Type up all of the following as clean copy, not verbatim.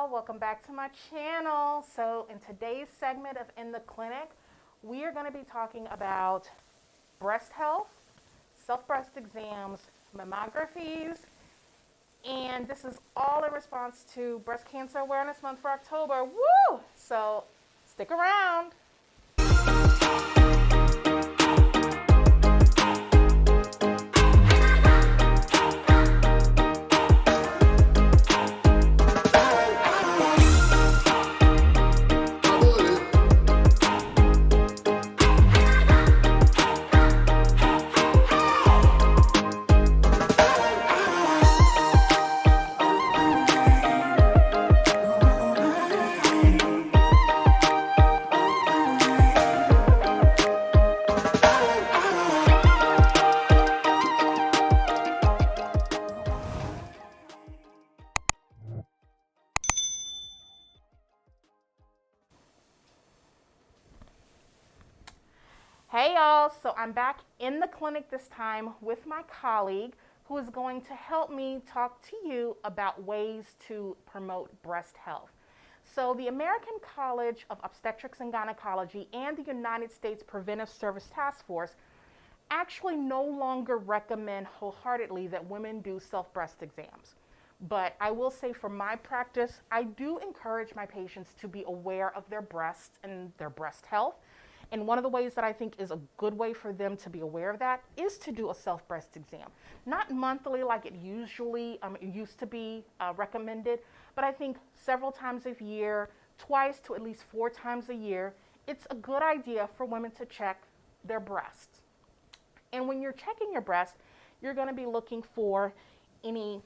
welcome back to my channel. So in today's segment of In the Clinic, we are going to be talking about breast health, self-breast exams, mammographies, and this is all in response to Breast Cancer Awareness Month for October. Woo! So stick around. Hey y'all, so I'm back in the clinic this time with my colleague who is going to help me talk to you about ways to promote breast health. So the American College of Obstetrics and Gynecology and the United States Preventive Service Task Force actually no longer recommend wholeheartedly that women do self-breast exams. But I will say for my practice, I do encourage my patients to be aware of their breasts and their breast health. And one of the ways that I think is a good way for them to be aware of that is to do a self-breast exam. Not monthly like it usually used to be recommended, but I think several times a year, twice to at least 4 times a year, it's a good idea for women to check their breasts. And when you're checking your breast, you're going to be looking for any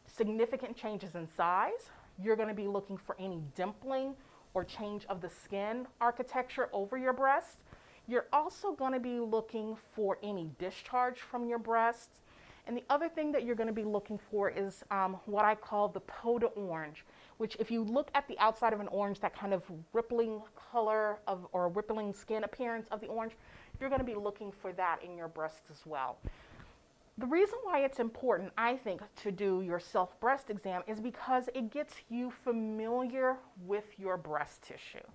significant changes in size. You're going to be looking for any dimpling or change of the skin architecture over your breast. You're also going to be looking for any discharge from your breasts. And the other thing that you're going to be looking for is what I call the peau d'orange, which if you look at the outside of an orange, that kind of rippling color of or rippling skin appearance of the orange, you're going to be looking for that in your breasts as well. The reason why it's important, I think, to do your self-breast exam is because it gets you familiar with your breast tissue.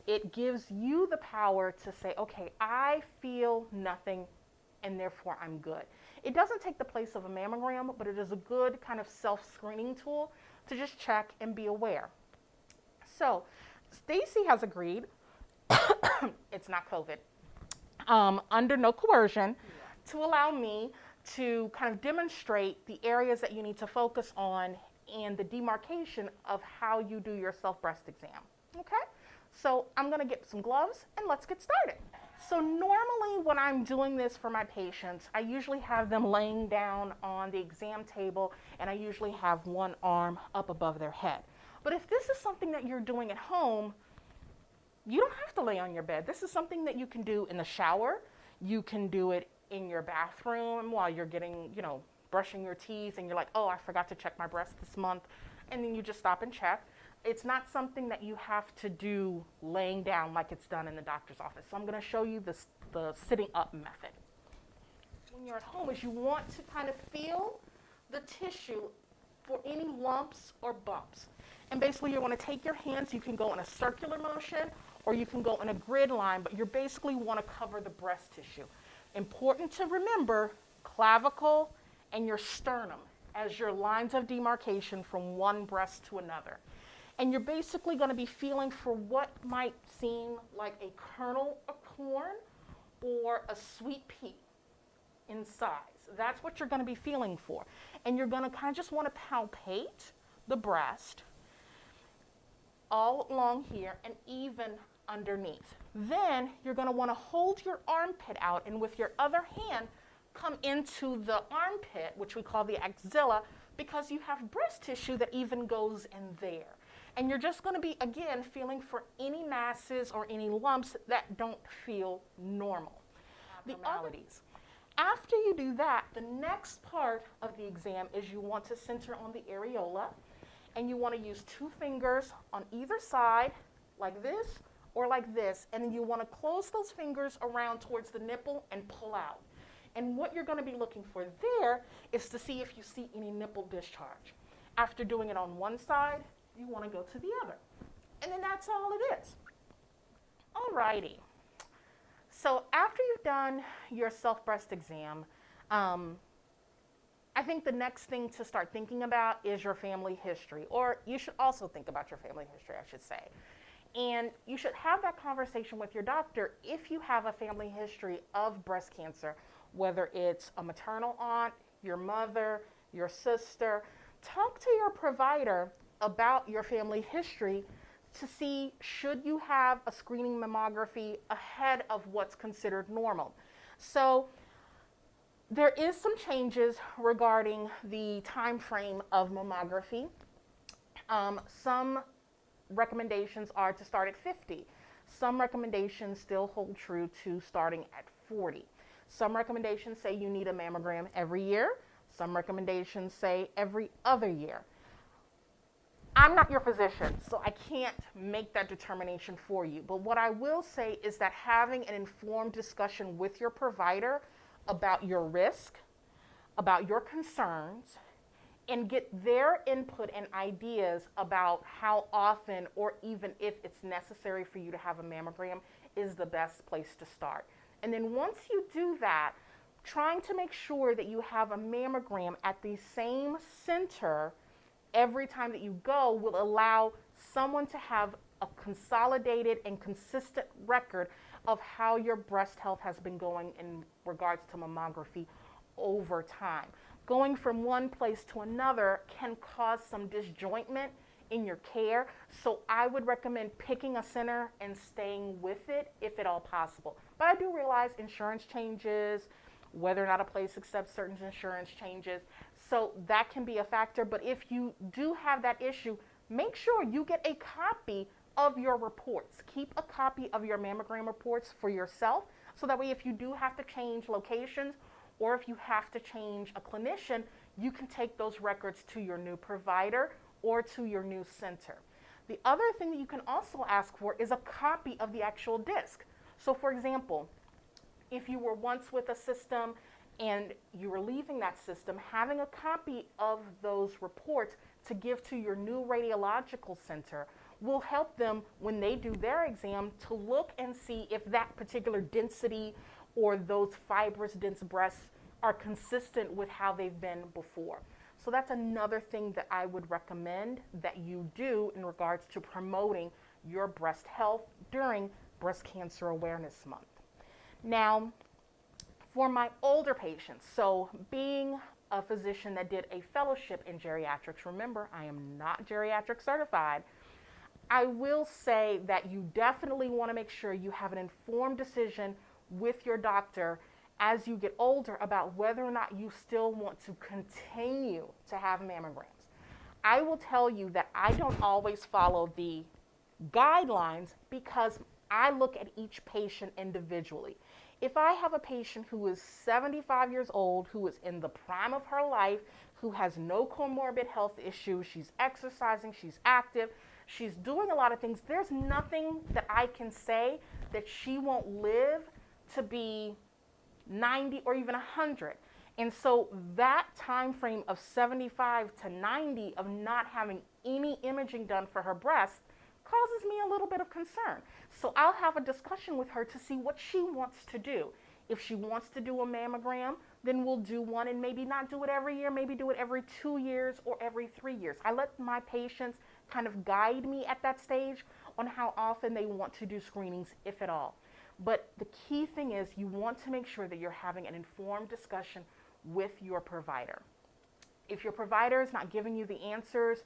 It gives you the power to say, okay, I feel nothing and therefore I'm good. It doesn't take the place of a mammogram, but it is a good kind of self-screening tool to just check and be aware. So Stacy has agreed, it's not COVID, under no coercion, to allow me to kind of demonstrate the areas that you need to focus on and the demarcation of how you do your self-breast exam. Okay? So I'm going to get some gloves and let's get started. So normally when I'm doing this for my patients, I usually have them laying down on the exam table and I usually have one arm up above their head. But if this is something that you're doing at home, you don't have to lay on your bed. This is something that you can do in the shower. You can do it in your bathroom while you're getting, brushing your teeth and you're like, oh, I forgot to check my breast this month. And then you just stop and check. It's not something that you have to do laying down like it's done in the doctor's office. So I'm going to show you the sitting up method. When you're at home is you want to kind of feel the tissue for any lumps or bumps. And basically you want to take your hands, you can go in a circular motion or you can go in a grid line, but you basically want to cover the breast tissue. Important to remember clavicle and your sternum as your lines of demarcation from one breast to another. And you're basically going to be feeling for what might seem like a kernel of corn or a sweet pea in size. That's what you're going to be feeling for. And you're going to kind of just want to palpate the breast all along here and even underneath. Then you're going to want to hold your armpit out and with your other hand come into the armpit, which we call the axilla, because you have breast tissue that even goes in there. And you're just going to be, again, feeling for any masses or any lumps that don't feel normal. Abnormalities. After you do that, the next part of the exam is you want to center on the areola, and you want to use 2 fingers on either side, like this, or like this, and then you want to close those fingers around towards the nipple and pull out. And what you're going to be looking for there is to see if you see any nipple discharge. After doing it on one side, you want to go to the other. And then that's all it is. Alrighty. So after you've done your SelfBreast exam, um, I think the next thing to start thinking about is your family history, or you should also think about your family history, I should say. And you should have that conversation with your doctor if you have a family history of breast cancer, whether it's a maternal aunt, your mother, your sister. Talk to your provider about your family history to see should you have a screening mammography ahead of what's considered normal. So there is some changes regarding the time frame of mammography. Some recommendations are to start at 50. Some recommendations still hold true to starting at 40. Some recommendations say you need a mammogram every year. Some recommendations say every other year. I'm not your physician, so I can't make that determination for you. But what I will say is that having an informed discussion with your provider about your risk, about your concerns, and get their input and ideas about how often or even if it's necessary for you to have a mammogram is the best place to start. And then once you do that, trying to make sure that you have a mammogram at the same center every time that you go will allow someone to have a consolidated and consistent record of how your breast health has been going in regards to mammography over time. Going from one place to another can cause some disjointment in your care, so I would recommend picking a center and staying with it if at all possible. But I do realize insurance changes, whether or not a place accepts certain insurance changes, so that can be a factor. But if you do have that issue, make sure you get a copy of your reports. Keep a copy of your mammogram reports for yourself, so that way if you do have to change locations or if you have to change a clinician, you can take those records to your new provider or to your new center. The other thing that you can also ask for is a copy of the actual disc. So for example, if you were once with a system and you were leaving that system, having a copy of those reports to give to your new radiological center will help them when they do their exam to look and see if that particular density or those fibrous, dense breasts are consistent with how they've been before. So that's another thing that I would recommend that you do in regards to promoting your breast health during Breast Cancer Awareness Month. Now, for my older patients, so being a physician that did a fellowship in geriatrics, remember, I am not geriatric certified, I will say that you definitely want to make sure you have an informed decision with your doctor as you get older about whether or not you still want to continue to have mammograms. I will tell you that I don't always follow the guidelines because I look at each patient individually. If I have a patient who is 75 years old, who is in the prime of her life, who has no comorbid health issues, she's exercising, she's active, she's doing a lot of things, there's nothing that I can say that she won't live to be 90 or even 100. And so that time frame of 75 to 90 of not having any imaging done for her breast causes me a little bit of concern. So I'll have a discussion with her to see what she wants to do. If she wants to do a mammogram, then we'll do one, and maybe not do it every year, maybe do it every 2 years or every 3 years. I let my patients kind of guide me at that stage on how often they want to do screenings, if at all. But the key thing is you want to make sure that you're having an informed discussion with your provider. If your provider is not giving you the answers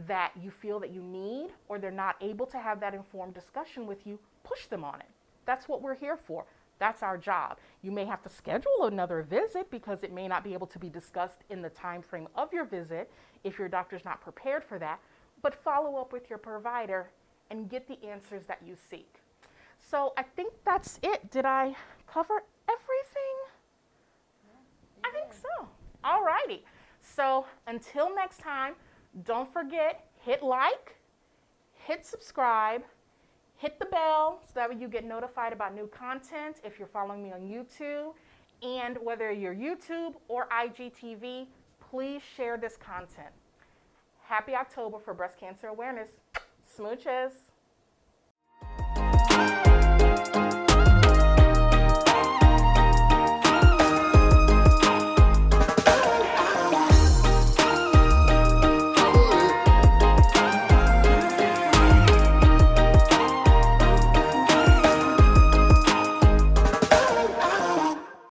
that you feel that you need, or they're not able to have that informed discussion with you, push them on it. That's what we're here for. That's our job. You may have to schedule another visit because it may not be able to be discussed in the time frame of your visit if your doctor's not prepared for that, but follow up with your provider and get the answers that you seek. So I think that's it. Did I cover everything? Yeah, I think so. All righty. So until next time, don't forget, hit like, hit subscribe, hit the bell so that way you get notified about new content if you're following me on YouTube. And whether you're YouTube or IGTV, please share this content. Happy October for breast cancer awareness. Smooches.